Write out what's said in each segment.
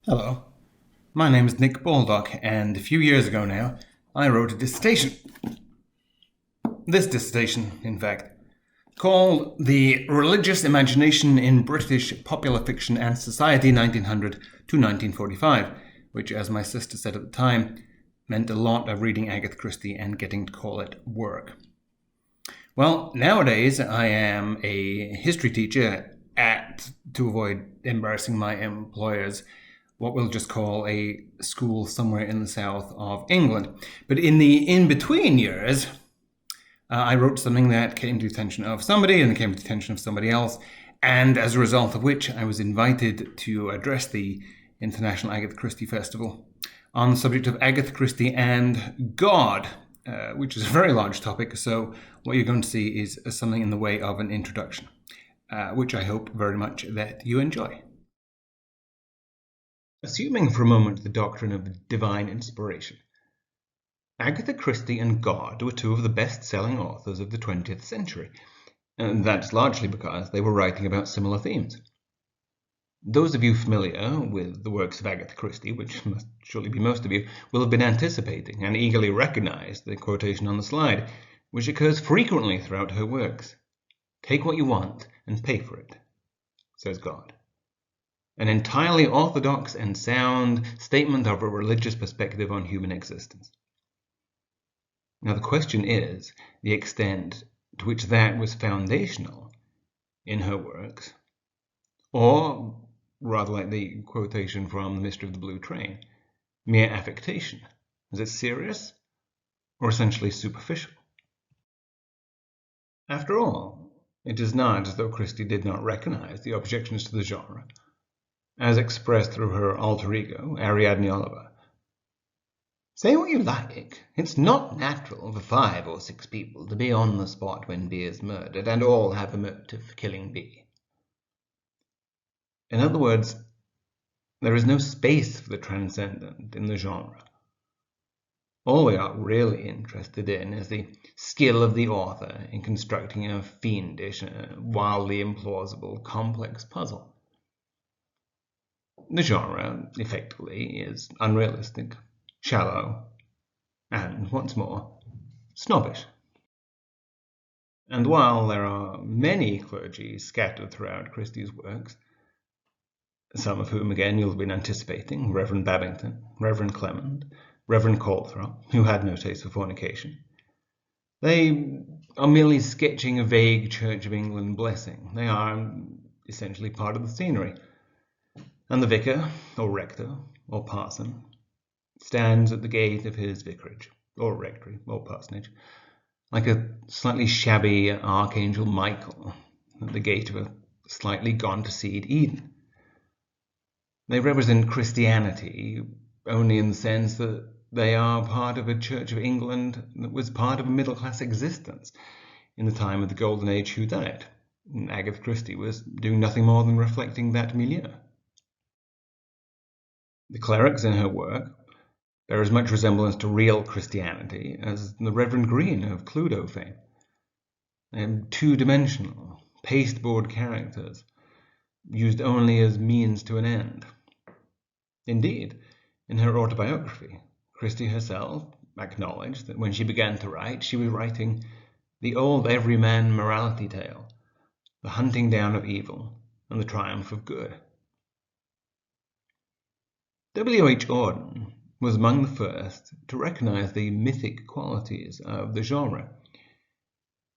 Hello, my name is Nick Baldock, and a few years ago now, I wrote a dissertation. This dissertation, in fact, called The Religious Imagination in British Popular Fiction and Society 1900 to 1945, which, as my sister said at the time, meant a lot of reading Agatha Christie and getting to call it work. Well, nowadays I am a history teacher at, to avoid embarrassing my employers, what we'll just call a school somewhere in the south of England. But in the in-between years, I wrote something that came to the attention of somebody and came to the attention of somebody else, and as a result of which I was invited to address the International Agatha Christie Festival on the subject of Agatha Christie and God, which is a very large topic, so what you're going to see is something in the way of an introduction, which I hope very much that you enjoy. Assuming for a moment the doctrine of divine inspiration, Agatha Christie and God were two of the best-selling authors of the 20th century, and that's largely because they were writing about similar themes. Those of you familiar with the works of Agatha Christie, which must surely be most of you, will have been anticipating and eagerly recognized the quotation on the slide, which occurs frequently throughout her works. "Take what you want and pay for it," says God. An entirely orthodox and sound statement of a religious perspective on human existence. Now the question is the extent to which that was foundational in her works, or, rather like the quotation from The Mystery of the Blue Train, mere affectation. Is it serious or essentially superficial? After all, it is not as though Christie did not recognize the objections to the genre, as expressed through her alter ego, Ariadne Oliver. "Say what you like, it's not natural for 5 or 6 people to be on the spot when B is murdered and all have a motive for killing B." In other words, there is no space for the transcendent in the genre. All we are really interested in is the skill of the author in constructing a fiendish, wildly implausible, complex puzzle. The genre, effectively, is unrealistic, shallow, and, what's more, snobbish. And while there are many clergy scattered throughout Christie's works, some of whom, again, you'll have been anticipating, Reverend Babington, Reverend Clement, Reverend Calthrop, who had no taste for fornication, they are merely sketching a vague Church of England blessing. They are essentially part of the scenery. And the vicar, or rector, or parson, stands at the gate of his vicarage, or rectory, or parsonage, like a slightly shabby Archangel Michael at the gate of a slightly gone-to-seed Eden. They represent Christianity only in the sense that they are part of a Church of England that was part of a middle-class existence in the time of the Golden Age whodunnit. Agatha Christie was doing nothing more than reflecting that milieu. The clerics in her work bear as much resemblance to real Christianity as the Reverend Green of Cluedo fame. They are two-dimensional, pasteboard characters, used only as means to an end. Indeed, in her autobiography, Christie herself acknowledged that when she began to write, she was writing the old everyman morality tale, the hunting down of evil and the triumph of good. W. H. Auden was among the first to recognize the mythic qualities of the genre.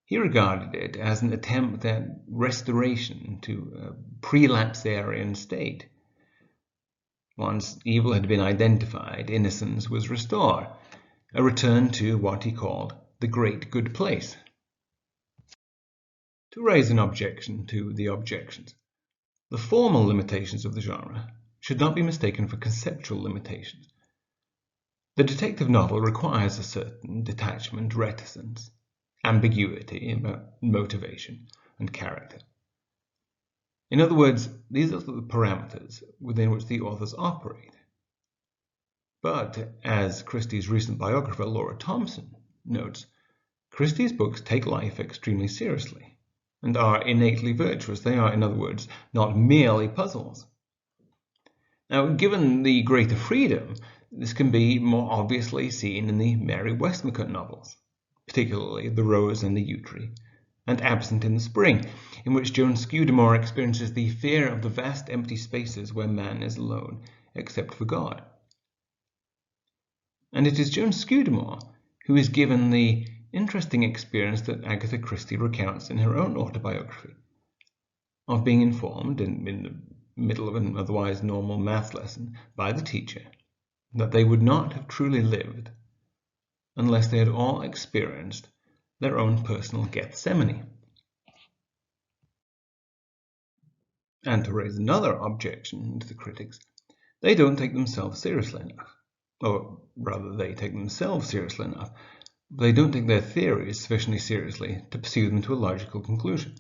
He regarded it as an attempt at restoration to a pre-lapsarian state. Once evil had been identified, innocence was restored, a return to what he called the great good place. To raise an objection to the objections, the formal limitations of the genre should not be mistaken for conceptual limitations. The detective novel requires a certain detachment, reticence, ambiguity about motivation and character. In other words, these are the parameters within which the authors operate. But, as Christie's recent biographer Laura Thompson notes, Christie's books take life extremely seriously and are innately virtuous. They are, in other words, not merely puzzles. Now, given the greater freedom, this can be more obviously seen in the Mary Westmacott novels, particularly The Rose and the Yew Tree, and Absent in the Spring, in which Joan Scudamore experiences the fear of the vast empty spaces where man is alone, except for God. And it is Joan Scudamore who is given the interesting experience that Agatha Christie recounts in her own autobiography, of being informed in the middle of an otherwise normal math lesson by the teacher that they would not have truly lived unless they had all experienced their own personal Gethsemane. And to raise another objection to the critics, they don't take themselves seriously enough. Or rather, they take themselves seriously enough, but they don't take their theories sufficiently seriously to pursue them to a logical conclusion.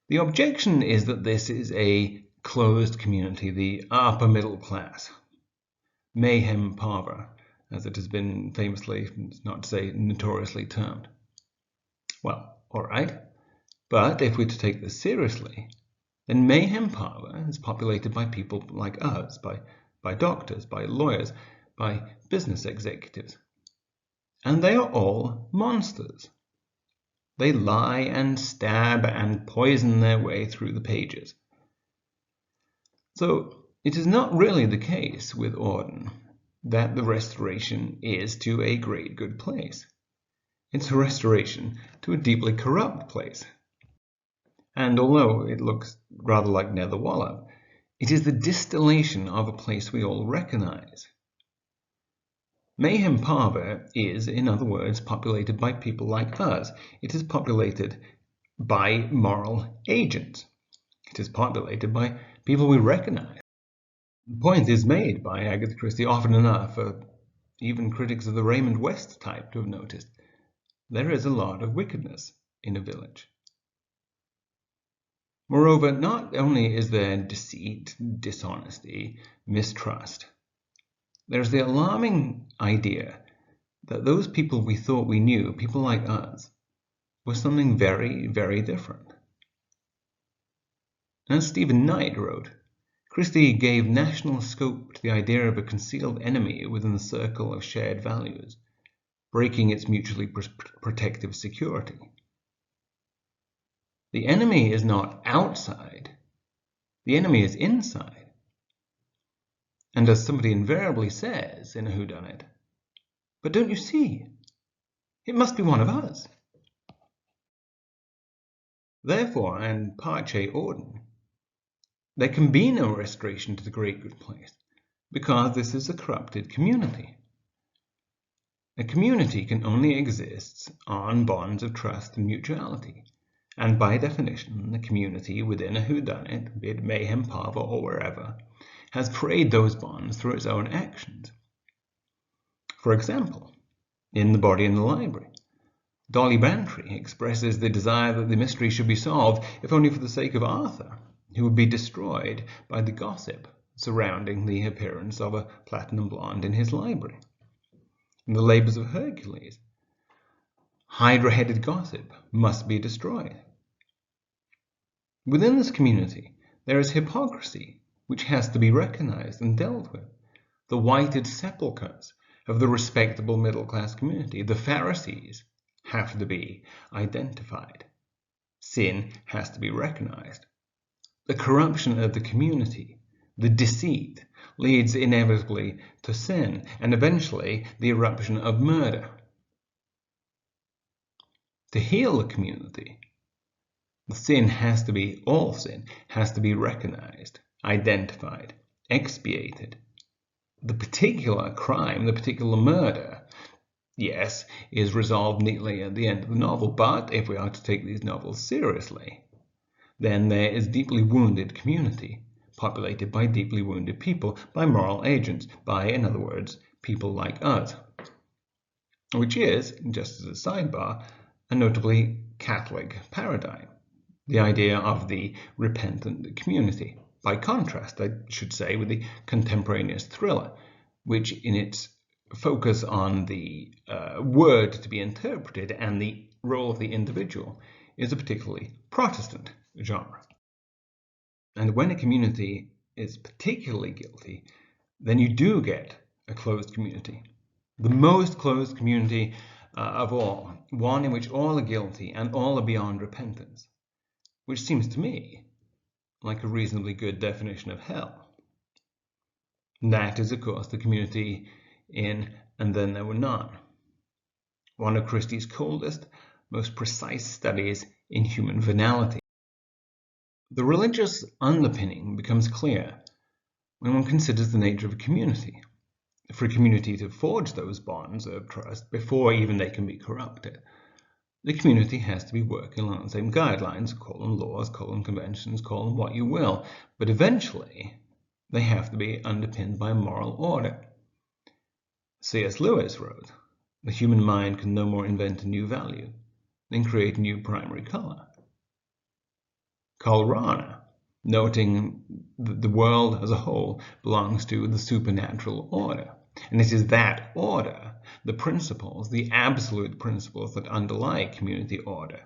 The objection is that this is a closed community, the upper middle class, mayhem parva, as it has been famously, not to say notoriously, termed. Well, all right, but if we're to take this seriously, then mayhem parva is populated by people like us, by doctors, by lawyers, by business executives. And they are all monsters. They lie and stab and poison their way through the pages. So it is not really the case with Auden that the restoration is to a great good place. It's a restoration to a deeply corrupt place. And although it looks rather like Nether Wallop, it is the distillation of a place we all recognize. Mayhem Parva is, in other words, populated by people like us. It is populated by moral agents. It is populated by people we recognize. The point is made by Agatha Christie often enough for even critics of the Raymond West type to have noticed. There is a lot of wickedness in a village. Moreover, not only is there deceit, dishonesty, mistrust, there's the alarming idea that those people we thought we knew, people like us, were something very, very different. As Stephen Knight wrote, Christie gave national scope to the idea of a concealed enemy within the circle of shared values, breaking its mutually protective security. The enemy is not outside, the enemy is inside. And as somebody invariably says in a whodunnit, but don't you see? It must be one of us. Therefore, and Parce Auden, there can be no restoration to the great good place, because this is a corrupted community. A community can only exist on bonds of trust and mutuality, and by definition, the community within a whodunnit, be it Mayhem Parva or wherever, has frayed those bonds through its own actions. For example, in The Body in the Library, Dolly Bantry expresses the desire that the mystery should be solved, if only for the sake of Arthur, who would be destroyed by the gossip surrounding the appearance of a platinum blonde in his library. In The Labors of Hercules, Hydra-headed gossip must be destroyed. Within this community, there is hypocrisy, which has to be recognized and dealt with. The whited sepulchres of the respectable middle-class community, the Pharisees, have to be identified. Sin has to be recognized. The corruption of the community, the deceit, leads inevitably to sin, and eventually the eruption of murder. To heal the community, the sin has to be, all sin has to be recognized, identified, expiated. The particular crime, the particular murder, yes, is resolved neatly at the end of the novel, but if we are to take these novels seriously, then there is deeply wounded community, populated by deeply wounded people, by moral agents, by, in other words, people like us. Which is, just as a sidebar, a notably Catholic paradigm, the idea of the repentant community. By contrast, I should say, with the contemporaneous thriller, which in its focus on the word to be interpreted and the role of the individual is a particularly Protestant genre. And when a community is particularly guilty, then you do get a closed community. The most closed community of all, one in which all are guilty and all are beyond repentance, which seems to me like a reasonably good definition of hell. That is, of course, the community in And Then There Were None, one of Christie's coldest, most precise studies in human venality. The religious underpinning becomes clear when one considers the nature of a community. For a community to forge those bonds of trust before even they can be corrupted, the community has to be working along the same guidelines, call them laws, call them conventions, call them what you will, but eventually they have to be underpinned by moral order. C.S. Lewis wrote, "The human mind can no more invent a new value than create a new primary color." Karl Rahner, noting that the world as a whole belongs to the supernatural order, and it is that order, the principles, the absolute principles that underlie community order,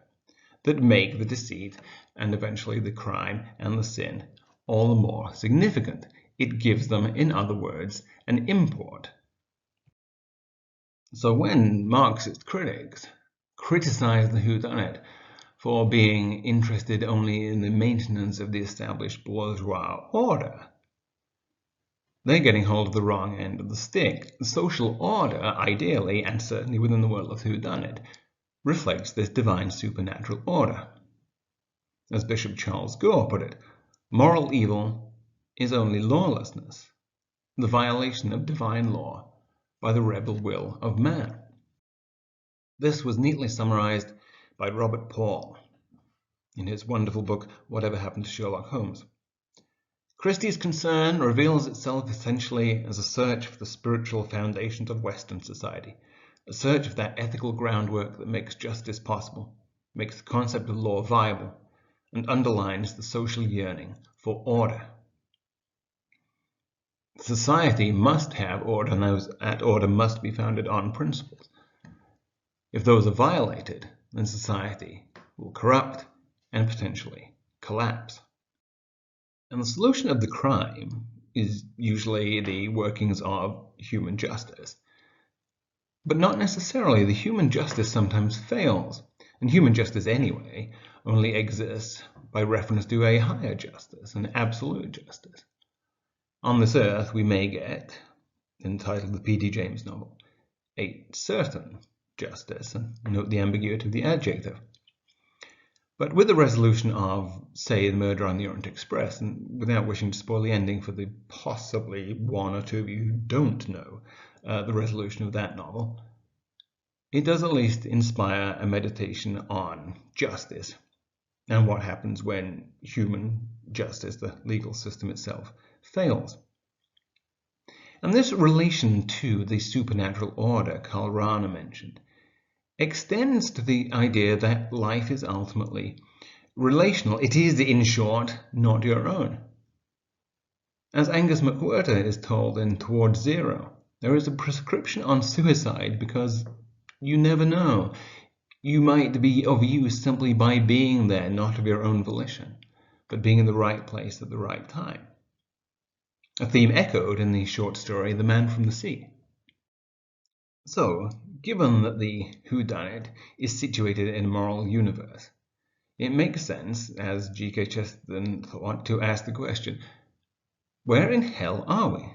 that make the deceit and eventually the crime and the sin all the more significant. It gives them, in other words, an import. So when Marxist critics criticize the whodunnit for being interested only in the maintenance of the established bourgeois order, they're getting hold of the wrong end of the stick. The social order, ideally, and certainly within the world of whodunit, reflects this divine supernatural order. As Bishop Charles Gore put it, moral evil is only lawlessness, the violation of divine law by the rebel will of man. This was neatly summarized by Robert Paul in his wonderful book, Whatever Happened to Sherlock Holmes. Christie's concern reveals itself essentially as a search for the spiritual foundations of Western society, a search of that ethical groundwork that makes justice possible, makes the concept of law viable, and underlines the social yearning for order. Society must have order, and that order must be founded on principles. If those are violated, then society will corrupt and potentially collapse. And the solution of the crime is usually the workings of human justice. But not necessarily. The human justice sometimes fails. And human justice anyway only exists by reference to a higher justice, an absolute justice. On this earth we may get, entitled the P.D. James novel, a certain justice, and note the ambiguity of the adjective. But with the resolution of, say, the murder on the Orient Express, and without wishing to spoil the ending for the possibly one or two of you who don't know the resolution of that novel, it does at least inspire a meditation on justice and what happens when human justice, the legal system itself, fails. And this relation to the supernatural order Karl Rahner mentioned extends to the idea that life is ultimately relational. It is, in short, not your own. As Angus McWhirter is told in Towards Zero, there is a prescription on suicide because you never know. You might be of use simply by being there, not of your own volition, but being in the right place at the right time. A theme echoed in the short story The Man from the Sea. So, given that the whodunit is situated in a moral universe, it makes sense, as G.K. Chesterton thought, to ask the question, where in hell are we?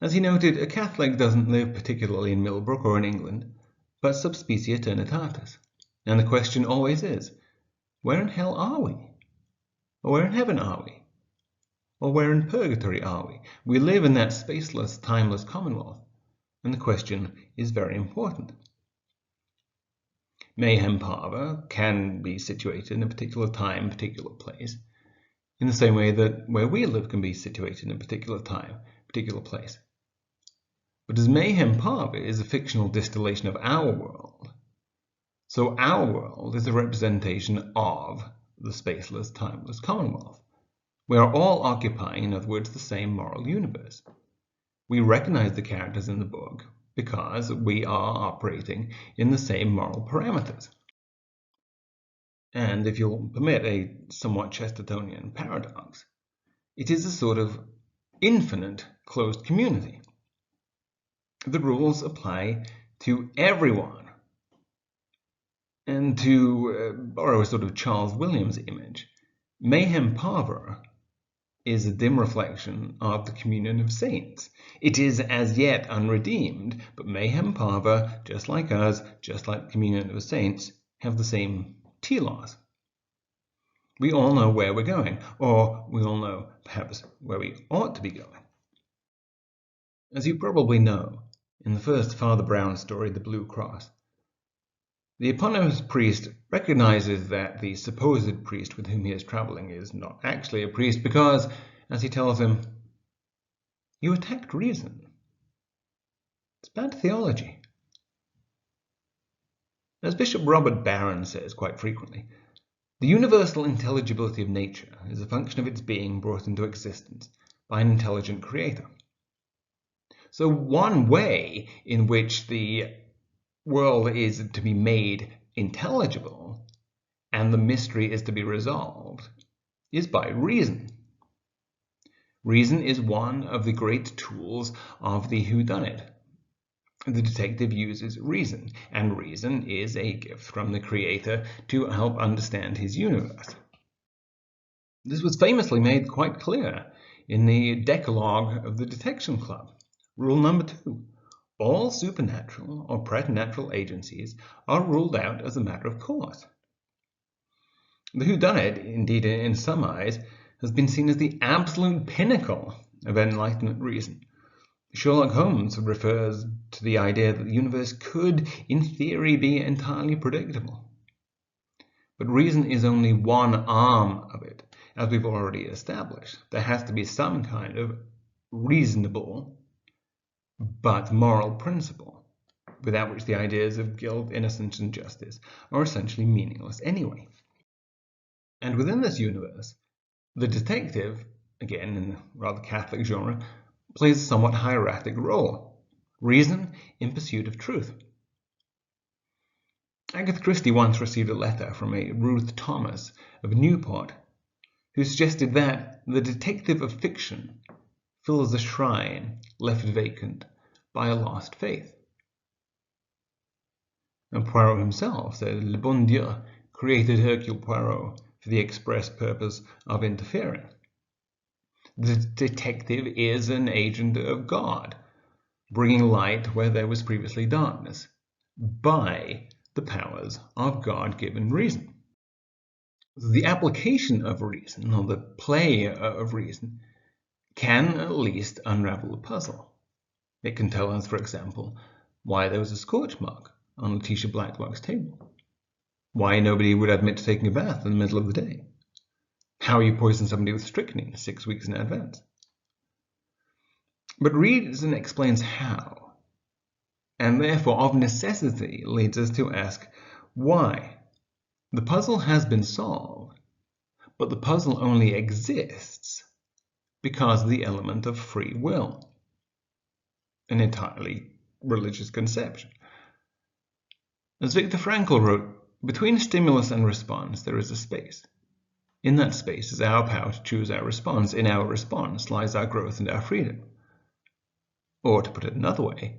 As he noted, a Catholic doesn't live particularly in Millbrook or in England, but sub specie eternitatis. And the question always is, where in hell are we? Or where in heaven are we? Or where in purgatory are we? We live in that spaceless, timeless commonwealth, and the question is very important. Mayhem Parva can be situated in a particular time, particular place, in the same way that where we live can be situated in a particular time, particular place. But as Mayhem Parva is a fictional distillation of our world, so our world is a representation of the spaceless, timeless commonwealth. We are all occupying, in other words, the same moral universe. We recognize the characters in the book because we are operating in the same moral parameters. And if you'll permit a somewhat Chestertonian paradox, It is a sort of infinite closed community. The rules apply to everyone. And to borrow a sort of Charles Williams image, Mayhem Parva is a dim reflection of the communion of saints. It is as yet unredeemed, but Mayhem Parva, just like us, just like the communion of saints, have the same telos. We all know where we're going, or we all know perhaps where we ought to be going. As you probably know, in the first Father Brown story, The Blue Cross, the eponymous priest recognizes that the supposed priest with whom he is traveling is not actually a priest because, as he tells him, you attacked reason. It's bad theology. As Bishop Robert Barron says quite frequently, the universal intelligibility of nature is a function of its being brought into existence by an intelligent creator. So one way in which the world is to be made intelligible and the mystery is to be resolved is by reason. Reason is one of the great tools of the whodunnit. The detective uses reason, and reason is a gift from the creator to help understand his universe. This was famously made quite clear in the Decalogue of the Detection Club. Rule number 2. All supernatural or preternatural agencies are ruled out as a matter of course. The whodunit, indeed in some eyes, has been seen as the absolute pinnacle of Enlightenment reason. Sherlock Holmes refers to the idea that the universe could, in theory, be entirely predictable. But reason is only one arm of it, as we've already established. There has to be some kind of reasonable but moral principle, without which the ideas of guilt, innocence, and justice are essentially meaningless anyway. And within this universe, the detective, again in the rather Catholic genre, plays a somewhat hieratic role. Reason in pursuit of truth. Agatha Christie once received a letter from a Ruth Thomas of Newport, who suggested that the detective of fiction fills a shrine left vacant by a lost faith. And Poirot himself said Le bon Dieu created Hercule Poirot for the express purpose of interfering. The detective is an agent of God, bringing light where there was previously darkness, by the powers of God-given reason. The application of reason, or the play of reason, can at least unravel the puzzle. It can tell us, for example, why there was a scorch mark on Letitia Blacklock's table, why nobody would admit to taking a bath in the middle of the day, how you poison somebody with strychnine 6 weeks in advance. But reason explains how, and therefore of necessity leads us to ask why. The puzzle has been solved, but the puzzle only exists because of the element of free will, an entirely religious conception. As Viktor Frankl wrote, between stimulus and response there is a space. In that space is our power to choose our response. In our response lies our growth and our freedom. Or, to put it another way,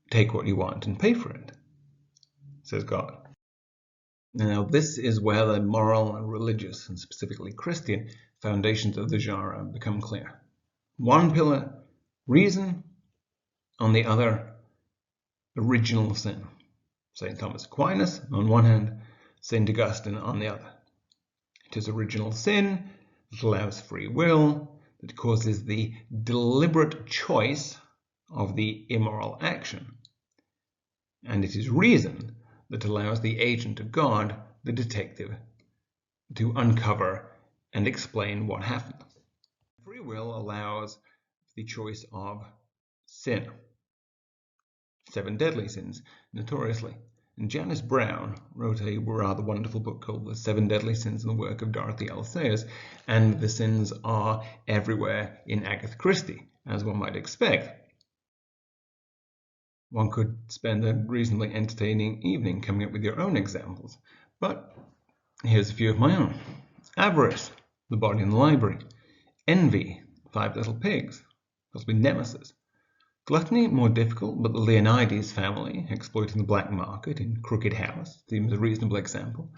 take what you want and pay for it, says God. Now, this is where the moral and religious, and specifically Christian, foundations of the genre become clear. One pillar, reason; on the other, original sin. St. Thomas Aquinas on one hand, St. Augustine on the other. It is original sin that allows free will, that causes the deliberate choice of the immoral action. And it is reason that allows the agent of God, the detective, to uncover and explain what happened. Free will allows the choice of sin. 7 deadly sins, notoriously. And Janice Brown wrote a rather wonderful book called The 7 Deadly Sins, in the work of Dorothy L. Sayers, and the sins are everywhere in Agatha Christie, as one might expect. One could spend a reasonably entertaining evening coming up with your own examples, but here's a few of my own. Avarice. the body in the library. Envy, 5 little pigs, possibly Nemesis. Gluttony, more difficult, but the Leonides family, exploiting the black market in Crooked House, seems a reasonable example.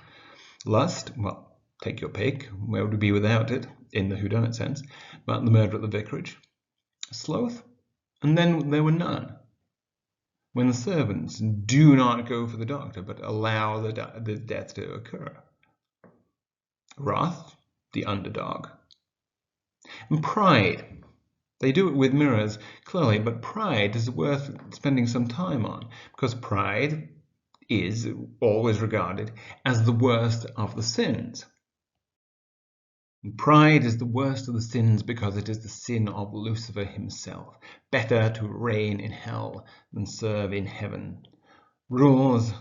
Lust, well, take your pick, where would we be without it, in the whodunit sense, but the murder at the vicarage. Sloth, and then there were none. When the servants do not go for the doctor, but allow the death to occur. Wrath, the underdog. And pride. They do it with mirrors, clearly, but pride is worth spending some time on, because pride is always regarded as the worst of the sins. And pride is the worst of the sins because it is the sin of Lucifer himself. Better to reign in hell than serve in heaven. Rules,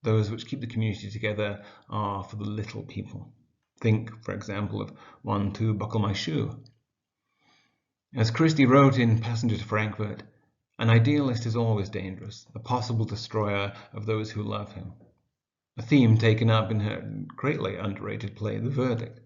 those which keep the community together, are for the little people. Think, for example, of 1, 2, buckle my shoe. As Christie wrote in Passenger to Frankfurt, an idealist is always dangerous, the possible destroyer of those who love him. A theme taken up in her greatly underrated play, The Verdict.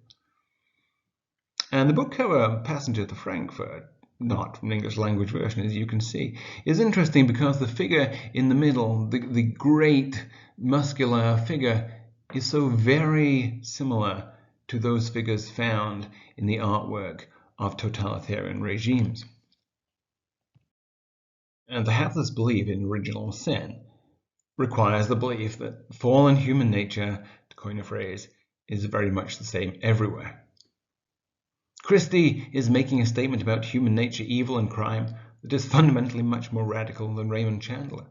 And the book cover, Passenger to Frankfurt, not from an English language version, as you can see, is interesting because the figure in the middle, the great muscular figure, is so very similar to those figures found in the artwork of totalitarian regimes. And to have this belief in original sin requires the belief that fallen human nature, to coin a phrase, is very much the same everywhere. Christie is making a statement about human nature, evil and crime that is fundamentally much more radical than Raymond Chandler.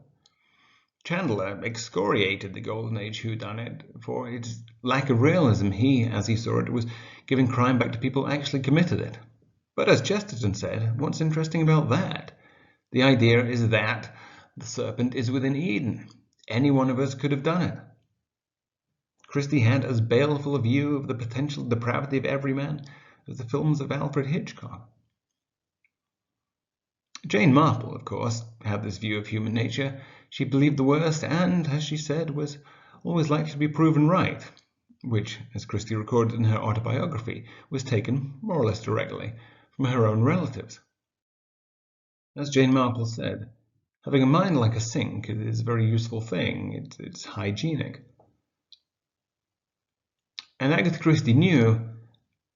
Chandler excoriated the Golden Age whodunit for its lack of realism. He, as he saw it, was giving crime back to people who actually committed it. But as Chesterton said, what's interesting about that? The idea is that the serpent is within Eden. Any one of us could have done it. Christie had as baleful a view of the potential depravity of every man as the films of Alfred Hitchcock. Jane Marple, of course, had this view of human nature. She believed the worst and, as she said, was always likely to be proven right, which, as Christie recorded in her autobiography, was taken more or less directly from her own relatives. As Jane Marple said, having a mind like a sink is a very useful thing. It's hygienic. And Agatha Christie knew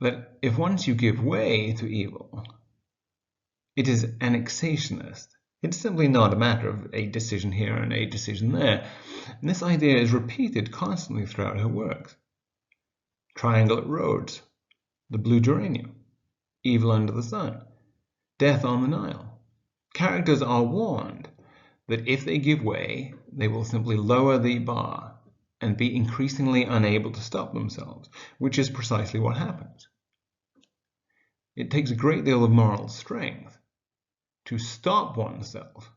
that if once you give way to evil, it is annexationist. It's simply not a matter of a decision here and a decision there. And this idea is repeated constantly throughout her works. Triangle at Rhodes, The Blue Geranium, Evil Under the Sun, Death on the Nile. Characters are warned that if they give way, they will simply lower the bar and be increasingly unable to stop themselves, which is precisely what happens. It takes a great deal of moral strength to stop oneself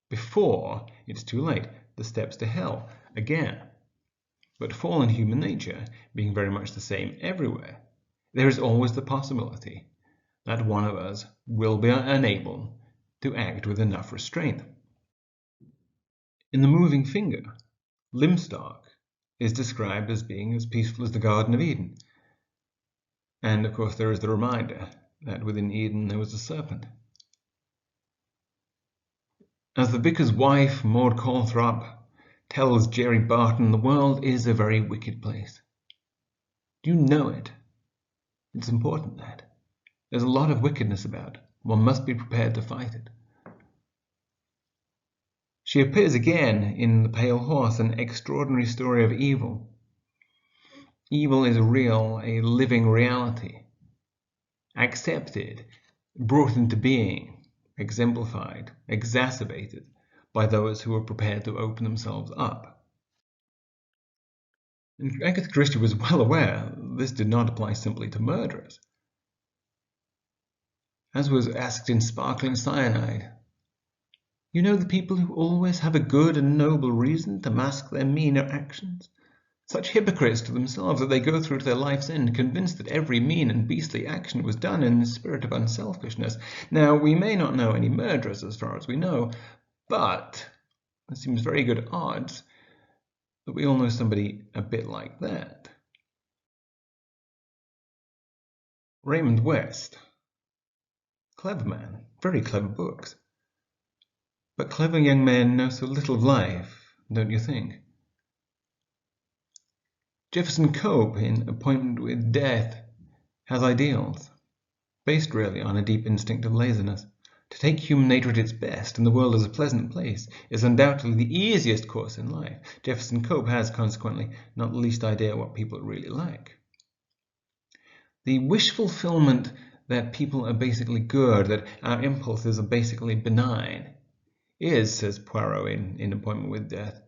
before it's too late. The steps to hell, again. But fallen human nature being very much the same everywhere, there is always the possibility that one of us will be unable to act with enough restraint. In The Moving Finger, Limstock is described as being as peaceful as the Garden of Eden. And of course there is the reminder that within Eden there was a serpent. As the vicar's wife, Maud Calthrop, tells Jerry Barton, the world is a very wicked place. Do you know it? It's important that. There's a lot of wickedness about. One must be prepared to fight it. She appears again in The Pale Horse, an extraordinary story of evil. Evil is real, a living reality, accepted, brought into being, exemplified, exacerbated by those who are prepared to open themselves up. And Agatha Christie was well aware this did not apply simply to murderers. As was asked in Sparkling Cyanide, you know the people who always have a good and noble reason to mask their meaner actions? Such hypocrites to themselves that they go through to their life's end convinced that every mean and beastly action was done in the spirit of unselfishness. Now, we may not know any murderers as far as we know, but it seems very good odds that we all know somebody a bit like that. Raymond West. Clever man, very clever books. But clever young men know so little of life, don't you think? Jefferson Cope, in Appointment with Death, has ideals, based really on a deep instinct of laziness. To take human nature at its best, and the world as a pleasant place, is undoubtedly the easiest course in life. Jefferson Cope has, consequently, not the least idea what people really like. The wish fulfillment that people are basically good, that our impulses are basically benign, is, says Poirot in Appointment with Death,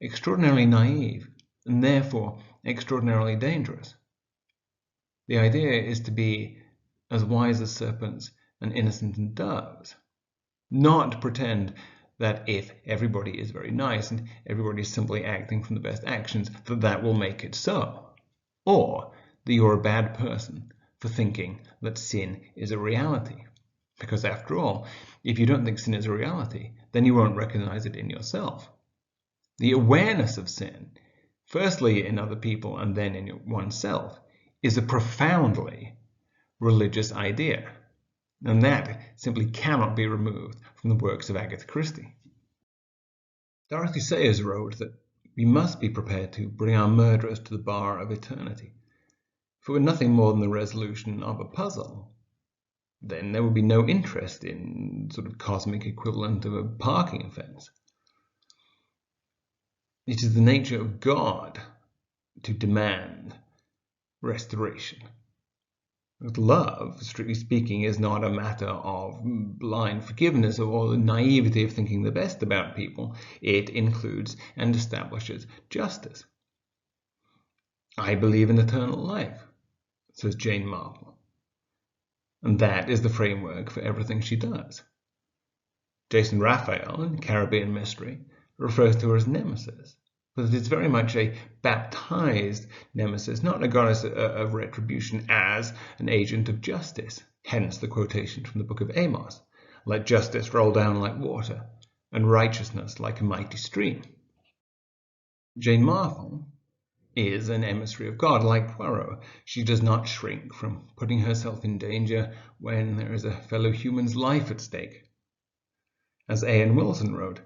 extraordinarily naive, and therefore extraordinarily dangerous. The idea is to be as wise as serpents and innocent as doves, not pretend that if everybody is very nice and everybody is simply acting from the best actions, that will make it so, or that you're a bad person for thinking that sin is a reality. Because after all, if you don't think sin is a reality, then you won't recognize it in yourself. The awareness of sin, firstly in other people and then in oneself, is a profoundly religious idea, and that simply cannot be removed from the works of Agatha Christie. Dorothy Sayers wrote that we must be prepared to bring our murderers to the bar of eternity. If it were nothing more than the resolution of a puzzle, then there would be no interest in sort of cosmic equivalent of a parking offense. It is the nature of God to demand restoration. Love, strictly speaking, is not a matter of blind forgiveness or the naivety of thinking the best about people. It includes and establishes justice. I believe in eternal life, says Jane Marple, and that is the framework for everything she does. Jason Raphael, in Caribbean Mystery, refers to her as Nemesis, but it's very much a baptized nemesis, not a goddess of retribution as an agent of justice. Hence the quotation from the book of Amos, "Let justice roll down like water, and righteousness like a mighty stream." Jane Marple is an emissary of God, like Poirot. She does not shrink from putting herself in danger when there is a fellow human's life at stake. As A.N. Wilson wrote,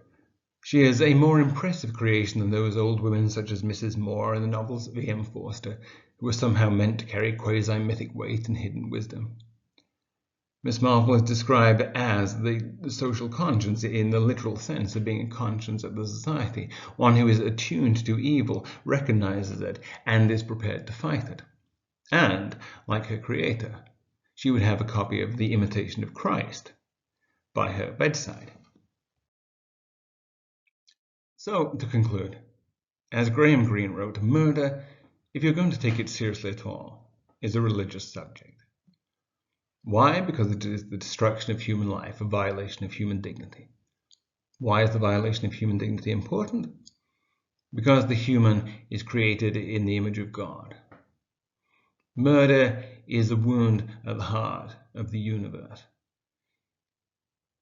she is a more impressive creation than those old women such as Mrs. Moore in the novels of E.M. Forster, who were somehow meant to carry quasi-mythic weight and hidden wisdom. Miss Marple is described as the social conscience in the literal sense of being a conscience of the society, one who is attuned to evil, recognizes it, and is prepared to fight it. And, like her creator, she would have a copy of The Imitation of Christ by her bedside. So, to conclude, as Graham Greene wrote, murder, if you're going to take it seriously at all, is a religious subject. Why? Because it is the destruction of human life, a violation of human dignity. Why is the violation of human dignity important? Because the human is created in the image of God. Murder is a wound at the heart of the universe.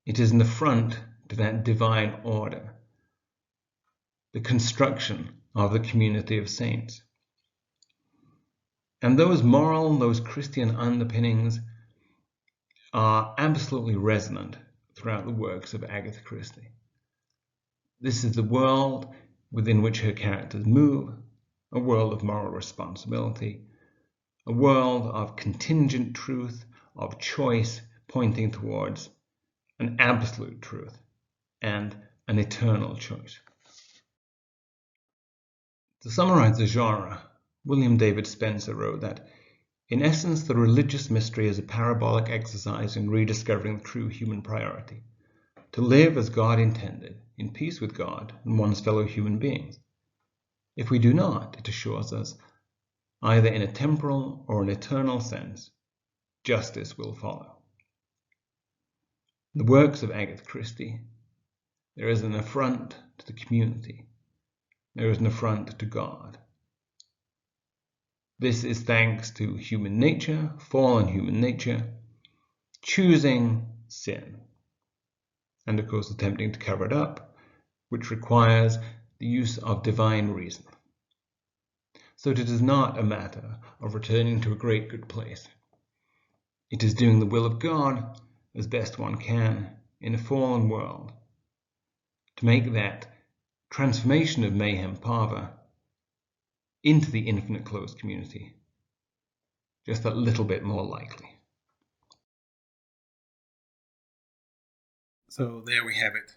It is an affront to that divine order, the construction of the community of saints. And those moral, those Christian underpinnings are absolutely resonant throughout the works of Agatha Christie. This is the world within which her characters move, a world of moral responsibility, a world of contingent truth, of choice pointing towards an absolute truth and an eternal choice. To summarize the genre, William David Spencer wrote that, in essence, the religious mystery is a parabolic exercise in rediscovering the true human priority, to live as God intended, in peace with God and one's fellow human beings. If we do not, it assures us, either in a temporal or an eternal sense, justice will follow. In the works of Agatha Christie, there is an affront to the community. There is an affront to God. This is thanks to human nature, fallen human nature, choosing sin, and of course attempting to cover it up, which requires the use of divine reason. So it is not a matter of returning to a great good place. It is doing the will of God as best one can in a fallen world to make that transformation of mayhem parva into the infinite closed community just a little bit more likely. So there we have it.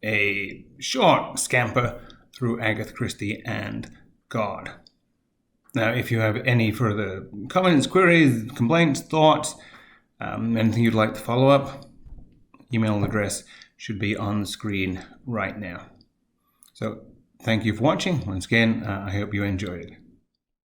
A short scamper through Agatha Christie and God. Now, if you have any further comments, queries, complaints, thoughts, anything you'd like to follow up, email address should be on the screen right now. So thank you for watching. Once again, I hope you enjoyed it.